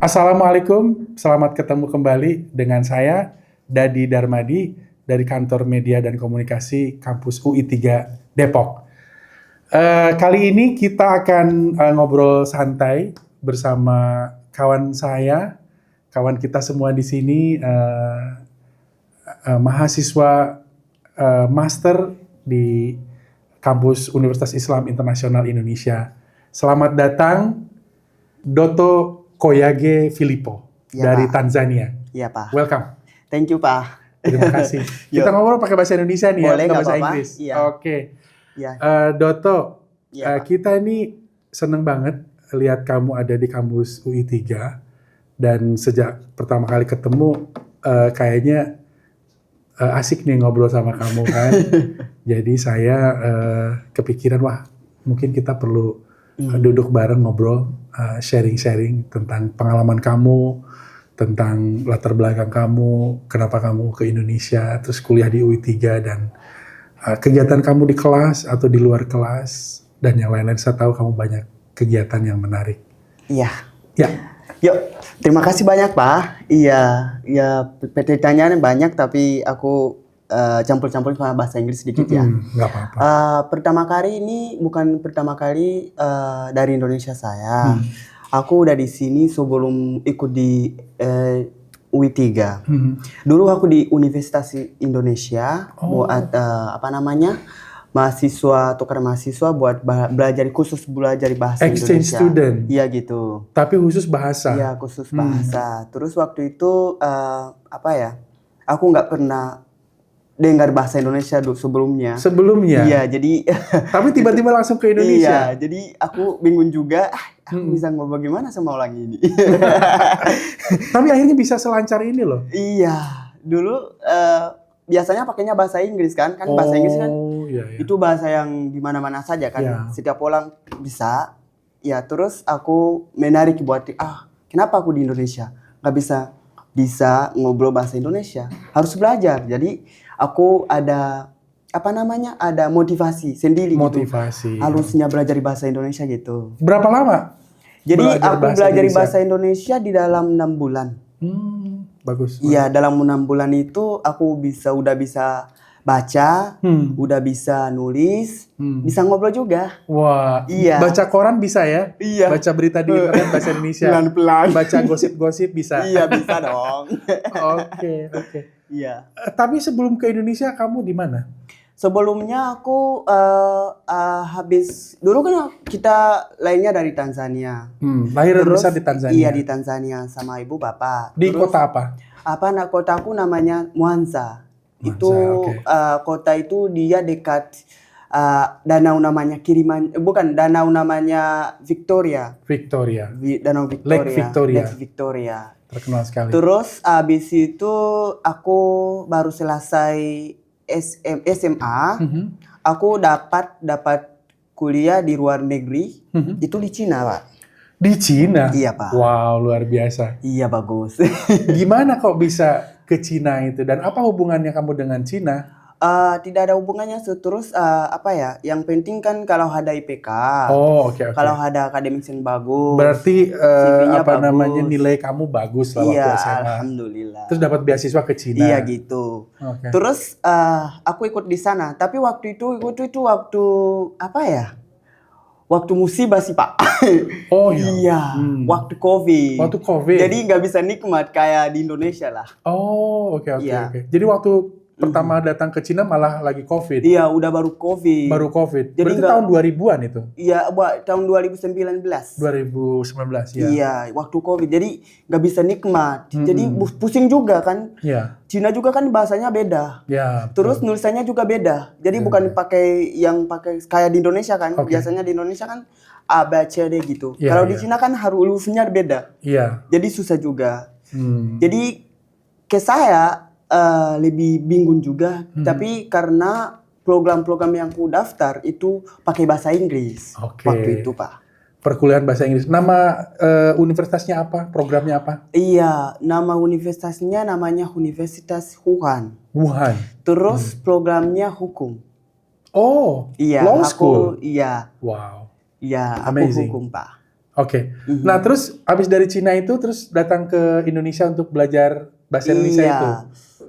Assalamualaikum, selamat ketemu kembali dengan saya, Dadi Darmadi, dari Kantor Media dan Komunikasi Kampus UI 3 Depok. Kali ini kita akan ngobrol santai bersama kawan saya, kawan kita semua di sini, mahasiswa master di Kampus Universitas Islam Internasional Indonesia. Selamat datang, Dotto Koyage Filippo Ya, dari Pak. Tanzania. Iya, Pak. Welcome. Thank you, Pak. Terima kasih. Yuk. Kita ngobrol pakai bahasa Indonesia nih Boleh, ya, bukan nggak bahasa apa-apa. Inggris. Iya. Oke. Ya, Dotto, Iya, Pak. kita ini seneng banget lihat kamu ada di kampus UI 3 dan sejak pertama kali ketemu kayaknya asik nih ngobrol sama kamu kan. Jadi saya kepikiran wah mungkin kita perlu duduk bareng ngobrol, sharing-sharing tentang pengalaman kamu, tentang latar belakang kamu, kenapa kamu ke Indonesia, terus kuliah di UI 3 dan kegiatan kamu di kelas atau di luar kelas dan yang lain-lain. Saya tahu kamu banyak kegiatan yang menarik. Iya. Ya, Yuk, terima kasih banyak, Pak. Iya, pertanyaannya banyak tapi aku campur-campur sama bahasa Inggris sedikit ya. nggak apa-apa. Pertama kali ini bukan pertama kali dari Indonesia saya. Aku udah di sini sebelum ikut di UI 3. Dulu aku di Universitas Indonesia buat tukar mahasiswa buat belajar bahasa Exchange Indonesia. student. Iya gitu. Tapi khusus bahasa. Iya khusus bahasa. Terus waktu itu aku nggak pernah dengar bahasa Indonesia sebelumnya. Sebelumnya. Iya jadi. Tapi tiba-tiba langsung ke Indonesia. Iya jadi aku bingung juga. Aku bisa ngomong bagaimana sama orang ini. Tapi akhirnya bisa selancar ini loh. Iya dulu. Biasanya pakainya bahasa Inggris kan bahasa Inggris kan iya. itu bahasa yang di mana-mana saja kan. Iya. Setiap orang bisa. Ya terus aku menarik buat kenapa aku di Indonesia nggak bisa ngobrol bahasa Indonesia, harus belajar. Jadi aku ada ada motivasi sendiri Motivasi. gitu. Harusnya belajar bahasa Indonesia gitu. Berapa lama? Jadi Belajar aku bahasa belajar Indonesia? bahasa Indonesia di dalam 6 bulan. Bagus. Iya, dalam 6 bulan itu aku udah bisa baca, udah bisa nulis, bisa ngobrol juga. Wah, Iya. baca koran bisa ya? Iya. Baca berita di internet bahasa Indonesia. Pelan-pelan. Baca gosip-gosip bisa. Iya, bisa dong. Oke. Iya. Tapi sebelum ke Indonesia kamu di mana? Sebelumnya aku dulu kan kita lainnya dari Tanzania. Lahir dan besar di Tanzania. Iya, di Tanzania sama ibu bapak. Di kota apa? Kotaku namanya Mwanza. Itu oke. kota itu dia dekat danau namanya danau namanya Victoria. Danau Victoria. Lake Victoria. Terkenal sekali. Terus abis itu aku baru selesai SMA. Aku dapat kuliah di luar negeri. Itu di Cina, Pak. Di Cina? Iya, Pak. Wow, luar biasa. Iya, bagus. Gimana kok bisa ke Cina itu? Dan apa hubungannya kamu dengan Cina? Tidak ada hubungannya. Terus yang penting kan kalau ada IPK. Oh, oke. Kalau ada akademik yang bagus. Berarti CV-nya bagus. nilai kamu bagus lah waktu Iya, SMA. alhamdulillah. Terus dapat beasiswa ke Cina. Iya gitu. Oke. Terus aku ikut di sana. Tapi waktu itu waktu musibah sih, Pak. Oh iya. Iya, waktu COVID. Waktu COVID. Jadi nggak bisa nikmat kayak di Indonesia lah. Oh, oke. Iya. Jadi waktu pertama datang ke Cina malah lagi COVID. Iya, udah baru COVID. Jadi berarti nggak- tahun 2000-an itu? Iya, tahun 2019. 2019 ya. Iya, waktu COVID. Jadi nggak bisa nikmat. Jadi pusing juga kan. Iya. Cina juga kan bahasanya beda. Ya. Terus nulisannya juga beda. Jadi bukan pakai kayak di Indonesia kan. Oke. Biasanya di Indonesia kan A, B, C, D gitu. Iya, Kalau di iya. Cina kan hurufnya beda. Iya. Jadi susah juga. Jadi ke saya lebih bingung juga. Tapi karena program-program yang aku daftar itu pakai bahasa Inggris. Oke. Waktu itu, Pak. Perkuliahan bahasa Inggris. Nama universitasnya apa? Programnya apa? Iya, nama universitasnya namanya Universitas Wuhan. Wuhan. Terus programnya hukum. Oh, Iya, law school. Iya. Wow. Iya, aku Amazing. hukum, Pak. Oke. Nah, terus abis dari Cina itu terus datang ke Indonesia untuk belajar bahasa Indonesia itu.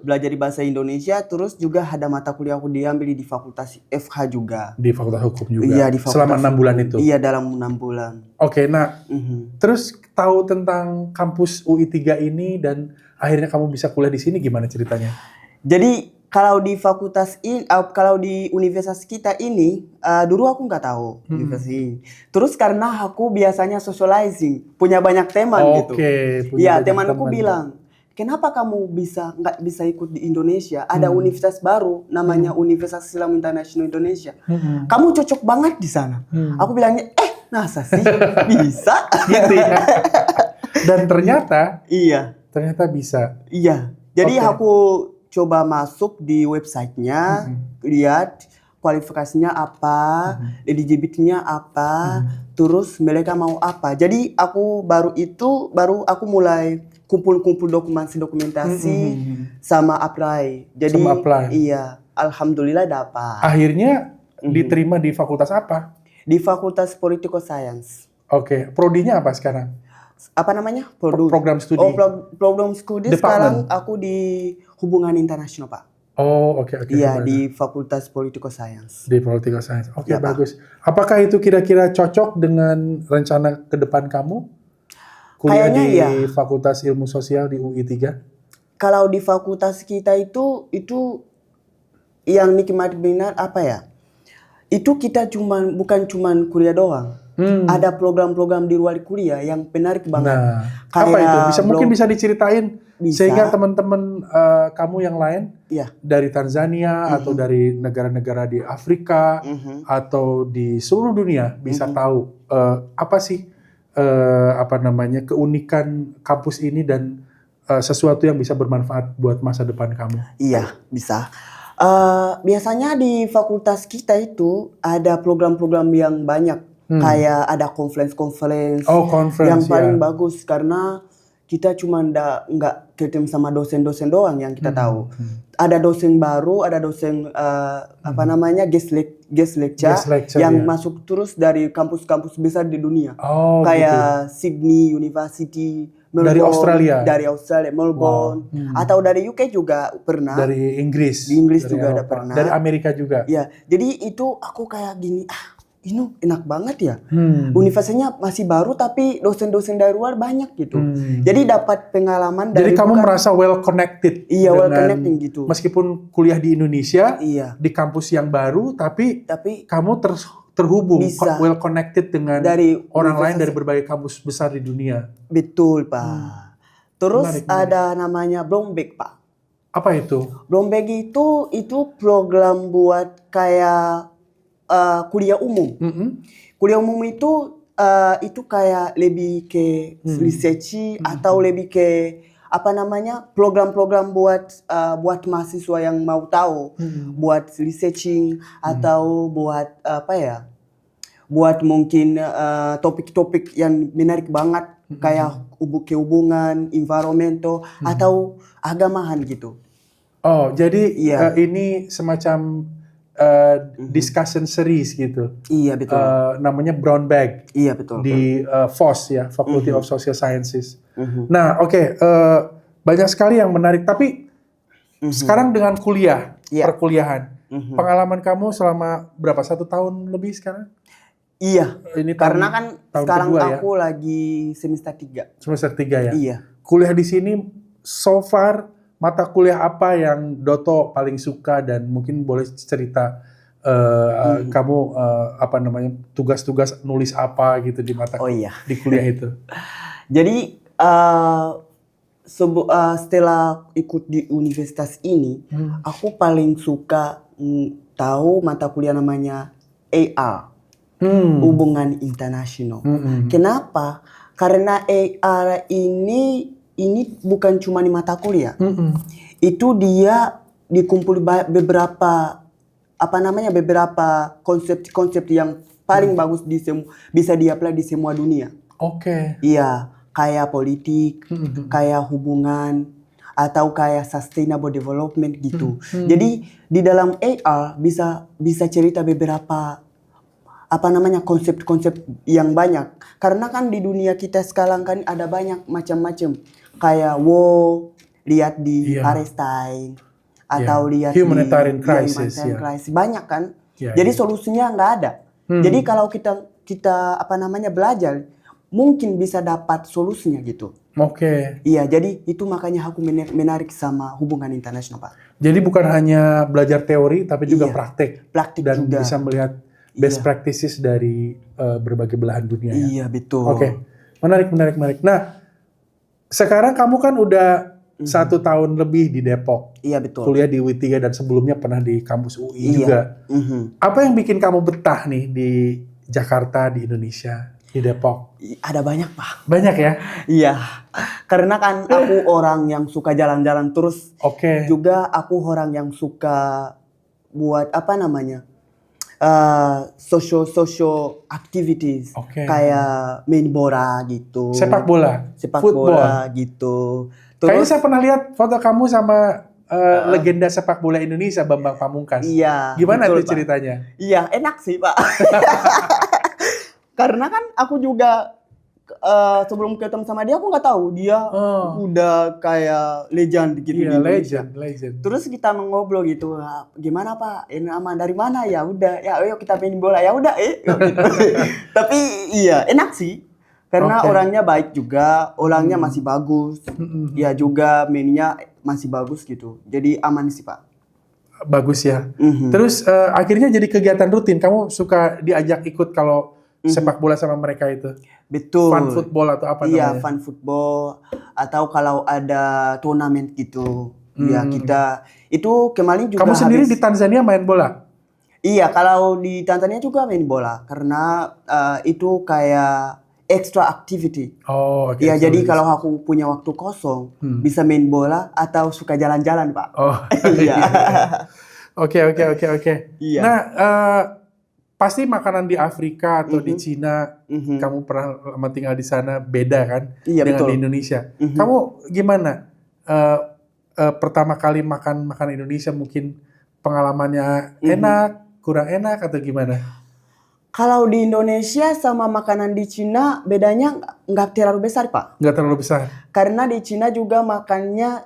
Belajar di bahasa Indonesia, terus juga ada mata kuliah aku diambil di Fakultas FH juga. Di Fakultas Hukum juga. Iya, di Fakultas selama 6 bulan Hukum. itu. Iya, dalam 6 bulan. Oke, nah terus tahu tentang kampus UI3 ini dan akhirnya kamu bisa kuliah di sini gimana ceritanya? Jadi kalau di fakultas ini, kalau di universitas kita ini, dulu aku nggak tahu universitas ini. Terus karena aku biasanya socializing, punya banyak teman gitu. Iya, temanku bilang, kenapa kamu nggak bisa ikut di Indonesia? Ada universitas baru, namanya Universitas Islam International Indonesia. Kamu cocok banget di sana. Aku bilangnya, masa sih bisa? Gitu ya. Dan ternyata, iya. Ternyata bisa. Iya. Jadi aku coba masuk di websitenya, lihat kualifikasinya apa, eligibility-nya apa, terus mereka mau apa. Jadi aku baru aku mulai kumpul-kumpul dokumentasi sama apply. Jadi iya, alhamdulillah dapat. Akhirnya diterima di fakultas apa? Di Fakultas Political Science. Oke, prodinya apa sekarang? Apa namanya? Program studi. Program studi sekarang aku di hubungan internasional, Pak. Oh, oke. Iya, di Fakultas Political Science. Di Political Science. Oke, bagus. Apakah itu kira-kira cocok dengan rencana ke depan kamu? Kuliah kayaknya di Fakultas Ilmu Sosial di UI3? Kalau di fakultas kita itu yang nikmat benar apa ya? Itu kita bukan cuman kuliah doang. Ada program-program di luar kuliah yang menarik banget. Nah, apa itu? Mungkin bisa diceritain sehingga teman-teman kamu yang lain dari Tanzania atau dari negara-negara di Afrika atau di seluruh dunia bisa tahu apa sih keunikan kampus ini dan sesuatu yang bisa bermanfaat buat masa depan kamu. Iya, bisa. Biasanya di fakultas kita itu ada program-program yang banyak. Kayak ada conference yang paling bagus karena kita cuma nggak ketemu sama dosen-dosen doang yang kita tahu. Ada dosen baru, ada dosen guest lecture yang masuk terus dari kampus-kampus besar di dunia. Kayak gitu. Sydney University, Melbourne, dari Australia, Melbourne, atau dari UK juga pernah. Dari Inggris. Di Inggris juga Eropa. Ada pernah. Dari Amerika juga. Ya, jadi itu aku kayak gini, ini enak banget ya. Universitasnya masih baru tapi dosen-dosen dari luar banyak gitu. Jadi dapat pengalaman dari. Jadi kamu merasa well connected. Iya, well connected gitu. Meskipun kuliah di Indonesia, di kampus yang baru, tapi kamu terhubung, well connected dengan orang lain dari berbagai kampus besar di dunia. Betul, Pak. Terus ada namanya Bloomberg, Pak. Apa itu? Bloomberg itu program buat kayak kuliah umum. Kuliah umum itu kayak lebih ke research atau lebih ke program-program buat mahasiswa yang mau tahu, buat researching atau buat buat mungkin topik-topik yang menarik banget kayak kehubungan, environmental atau agamahan gitu. Oh, jadi ini semacam discussion series gitu. Iya, betul. Namanya Brown Bag. Iya, betul. Di FOS ya, Faculty of Social Sciences. Nah, banyak sekali yang menarik. Tapi sekarang dengan perkuliahan, pengalaman kamu selama berapa? 1 tahun lebih sekarang? Iya. Ini karena kan sekarang aku lagi semester 3. Semester 3 ya? Iya. Kuliah di sini so far. Mata kuliah apa yang Doto paling suka dan mungkin boleh cerita kamu tugas-tugas nulis apa gitu di di kuliah itu. Jadi setelah ikut di universitas ini, aku paling suka tahu mata kuliah namanya AR, hubungan internasional. Kenapa? Karena AR ini bukan cuma di mata kuliah. Itu dia dikumpul beberapa konsep yang paling bagus bisa di-apply di semua dunia. Oke. Iya, kayak politik, kayak hubungan atau kayak sustainable development gitu. Jadi di dalam AR bisa cerita beberapa konsep-konsep yang banyak. Karena kan di dunia kita sekarang kan ada banyak macam-macam. Kayak lihat di Palestine atau lihat humanitarian di crisis, humanitarian crisis. Banyak kan. Ya, Jadi solusinya nggak ada. Jadi kalau kita belajar, mungkin bisa dapat solusinya gitu. Oke. Iya, jadi itu makanya aku menarik sama hubungan internasional, Pak. Jadi bukan hanya belajar teori, tapi juga praktek. Praktik dan juga. bisa melihat best practices dari berbagai belahan dunia. Iya, betul. Oke, menarik. Nah, sekarang kamu kan udah 1 tahun lebih di Depok. Iya, betul. Kuliah di UI3 dan sebelumnya pernah di kampus UI juga. Apa yang bikin kamu betah nih di Jakarta, di Indonesia, di Depok? Ada banyak, Pak. Banyak ya? Iya, karena kan aku orang yang suka jalan-jalan terus. Oke. Juga aku orang yang suka buat social activities. Kayak main bola gitu. Sepak bola? Bola gitu. Kayaknya saya pernah lihat foto kamu sama legenda sepak bola Indonesia, Bambang Pamungkas. Iya. Gimana betul, tuh ceritanya? Pak. Iya, enak sih, Pak. Karena kan aku juga sebelum ketemu sama dia aku nggak tahu dia udah kayak legend gitu. Iya, legend. Terus kita ngobrol gitu, gimana Pak? Ini aman dari mana? Ya udah, ya ayo kita main bola. Ya udah, gitu. Tapi iya enak sih, karena orangnya baik juga, orangnya masih bagus, ya juga mainnya masih bagus gitu. Jadi aman sih Pak. Bagus ya. Terus akhirnya jadi kegiatan rutin. Kamu suka diajak ikut kalau sepak bola sama mereka itu? Betul. Fun football atau apa namanya? Iya, fun football. Atau kalau ada turnamen gitu. Ya kita, itu kemarin juga Kamu sendiri di Tanzania main bola? Iya, kalau di Tanzania juga main bola. Karena itu kayak extra activity. Oh, oke. Iya, jadi kalau aku punya waktu kosong, bisa main bola atau suka jalan-jalan, Pak. Oh, iya. Oke. Iya. Nah, pasti makanan di Afrika atau di Cina, kamu pernah lama tinggal di sana, beda kan dengan di Indonesia. Kamu gimana? Pertama kali makan Indonesia mungkin pengalamannya enak, kurang enak atau gimana? Kalau di Indonesia sama makanan di Cina bedanya nggak terlalu besar, Pak. Nggak terlalu besar? Karena di Cina juga makannya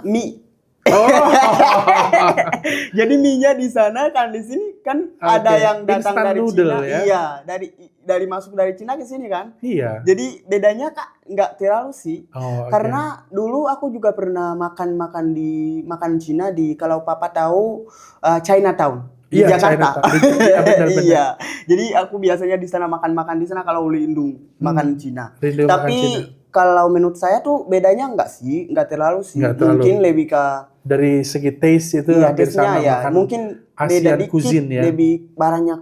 mie. Oh. Jadi mie-nya di sana kan, di sini kan ada yang datang dari noodle, Cina. Ya? Iya, dari masuk dari Cina ke sini kan. Iya. Jadi bedanya Kak nggak terlalu sih. Oh, Karena dulu aku juga pernah makan Cina di, kalau Papa tahu, Chinatown di Jakarta. Benar. Iya. Jadi aku biasanya di sana makan di sana kalau lindung makan Cina. Tapi kalau menurut saya tuh bedanya nggak terlalu sih. Mungkin lebih ke dari segi taste itu hampir sama, ya. Mungkin beda dikit, cuisine, ya. lebih banyak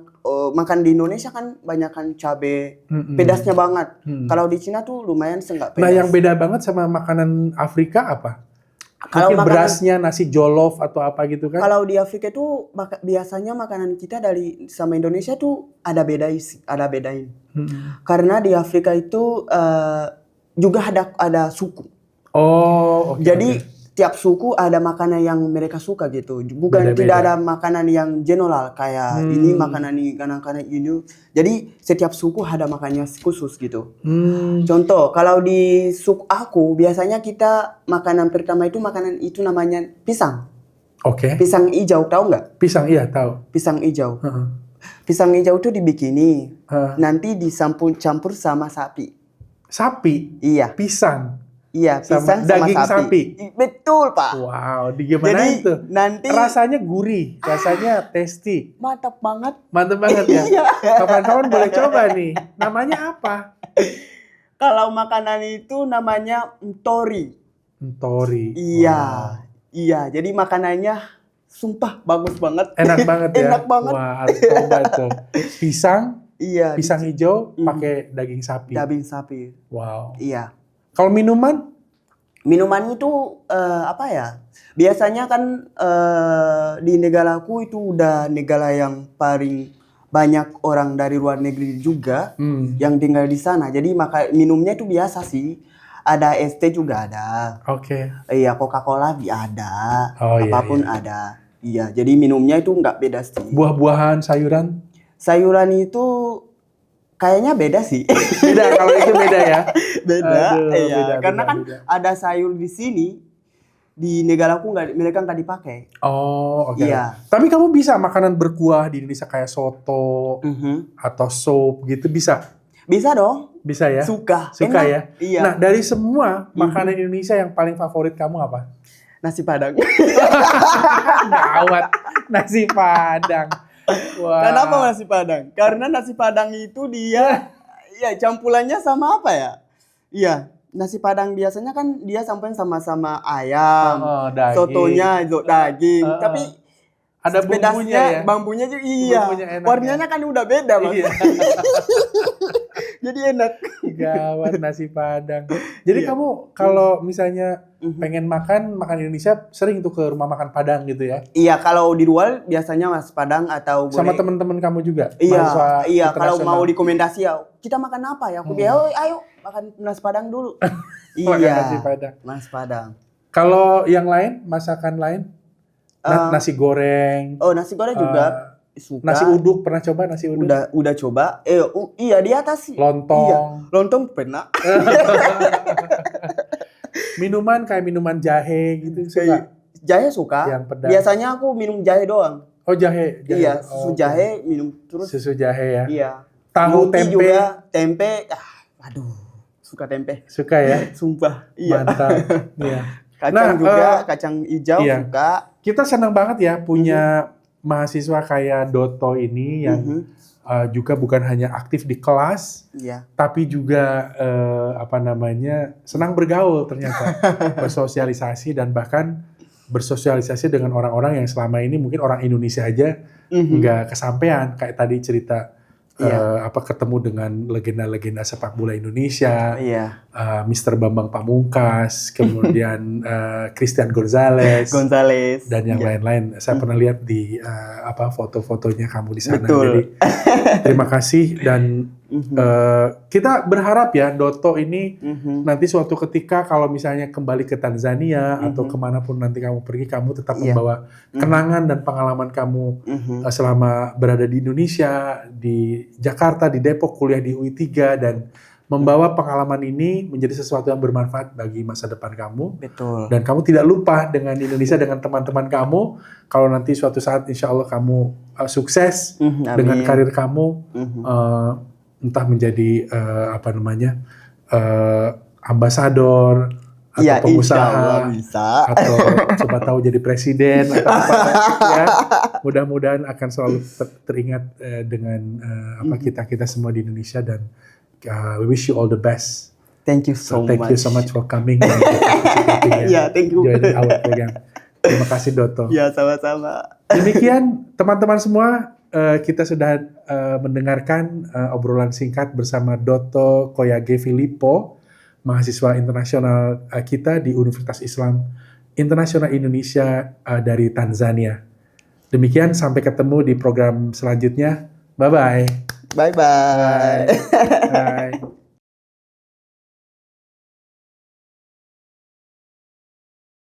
makan di Indonesia kan banyakan cabe, pedasnya banget. Kalau di Cina tuh lumayan enggak pedas. Nah, yang beda banget sama makanan Afrika apa? Kalau mungkin berasnya nasi jollof atau apa gitu kan? Kalau di Afrika itu biasanya makanan kita dari sama Indonesia tuh ada bedain. Karena di Afrika itu juga ada suku. Oh, oke. Jadi tiap suku ada makanan yang mereka suka gitu. Bukan tidak ada makanan yang general kayak ini makanan ini. Jadi setiap suku ada makanannya khusus gitu. Contoh, kalau di suku aku biasanya kita makanan pertama itu namanya pisang. Oke. Pisang hijau, tahu nggak? Pisang, iya tahu. Pisang hijau. Pisang hijau itu dibikini, nanti campur sama sapi. Sapi? Iya. Pisang? Iya, pisang sama daging sapi. Betul, Pak. Wow, gimana jadi, itu? Nanti rasanya gurih, rasanya tasty. Mantap banget. Mantap banget ya. Iya. Kapan-kapan boleh coba nih. Namanya apa? Kalau makanan itu namanya ntori. Ntori. Iya. Wow. Iya, jadi makanannya sumpah bagus banget. Enak banget ya. Enak banget. Wah, harus coba tuh. Pisang. Iya. Pisang hijau pakai daging sapi. Daging sapi. Wow. Iya. Kalau minuman? Minuman itu apa ya? Biasanya kan di negaraku itu udah negara yang paling banyak orang dari luar negeri juga yang tinggal di sana. Jadi minumnya itu biasa sih. Ada es teh juga ada. Oke. Iya, Coca-Cola ada. Oh, apapun iya. ada. Iya, jadi minumnya itu nggak beda sih. Buah-buahan, sayuran? sayuran itu kayaknya beda sih. Beda, kalau itu beda ya. Beda, Aduh, iya. beda, Karena beda, kan beda. ada sayur di sini, di negaraku mereka nggak dipakai. Oh, oke. Iya. Tapi kamu bisa makanan berkuah di Indonesia kayak soto Mhm. atau sup gitu bisa? Bisa dong. Bisa ya? Suka. Suka Enak. ya? Iya. Nah, dari semua makanan Indonesia yang paling favorit kamu apa? Nasi Padang. Gawat, nasi Padang. Wah. Kenapa nasi Padang? Karena nasi Padang itu dia, ya campurannya sama apa ya? Iya, nasi Padang biasanya kan dia sampai sama-sama ayam, Oh, daging. sotonya daging, Oh, tapi ada bumbunya pedasnya, ya? bambunya juga iya. Bumbunya enak Warnanya kan udah beda, Mas. Iya. Jadi enak. Gawat nasi Padang. Jadi Iya. kamu kalau misalnya Mhm. pengen makan Indonesia sering tuh ke rumah makan Padang gitu ya? Iya, kalau di luar biasanya nasi Padang atau Sama boleh. teman-teman kamu juga? Iya, Mahasiswa iya. Kalau internasional? mau rekomendasi ya, kita makan apa ya? Aku bilang, "Oh, ayo makan nasi Padang dulu." Makan Iya, nasi Padang. nasi Padang. Kalau yang lain, masakan lain? Nasi goreng, Oh, nasi goreng juga suka. nasi uduk, pernah coba nasi uduk? Udah coba. Iya di atas sih. Lontong. Iya, lontong pernah. Minuman kayak minuman jahe gitu suka? Jahe suka. Yang pedas. Biasanya aku minum jahe doang. Oh jahe. Iya, susu Oh, jahe minum terus. Susu jahe ya. Iya. Tahu Roti tempe juga, tempe. Aduh, suka tempe. suka ya. Sumpah. Iya. Mantap. Iya. Kacang Nah, juga, kacang hijau iya. suka. Kita senang banget ya punya mahasiswa kayak Doto ini yang Mhm. juga bukan hanya aktif di kelas, Iya. tapi juga senang bergaul ternyata, bersosialisasi dan bahkan bersosialisasi dengan orang-orang yang selama ini mungkin orang Indonesia aja Mhm. nggak kesampaian, kayak tadi cerita Iya. ketemu dengan legenda-legenda sepak bola Indonesia, Iya. Mr. Bambang Pamungkas, kemudian Christian Gonzalez Gonzales. dan yang Iya. lain-lain. Saya pernah lihat di foto-fotonya kamu di sana. Betul. Jadi terima kasih dan kita berharap ya Doto ini Mhm. nanti suatu ketika kalau misalnya kembali ke Tanzania atau kemanapun nanti kamu pergi, kamu tetap Iya. membawa kenangan dan pengalaman kamu Mhm. selama berada di Indonesia, di Jakarta, di Depok, kuliah di UI3 dan membawa pengalaman ini menjadi sesuatu yang bermanfaat bagi masa depan kamu. Betul. Dan kamu tidak lupa dengan Indonesia, dengan teman-teman kamu. Kalau nanti suatu saat insya Allah kamu sukses Amin. dengan karir kamu, Mhm. entah menjadi ambasador atau Iya, insya Allah pengusaha bisa. atau coba tahu jadi presiden atau apa ya. Mudah-mudahan akan selalu teringat dengan kita semua di Indonesia dan we wish you all the best. Thank you so Thank much. you so much for coming and participating and Iya, thank you. joining our program. Terima kasih Doto. Ya, sama-sama. Demikian teman-teman semua, kita sudah mendengarkan obrolan singkat bersama Doto Koyage Filippo, mahasiswa internasional kita di Universitas Islam Internasional Indonesia dari Tanzania. Demikian, sampai ketemu di program selanjutnya. Bye-bye. Bye-bye. Bye.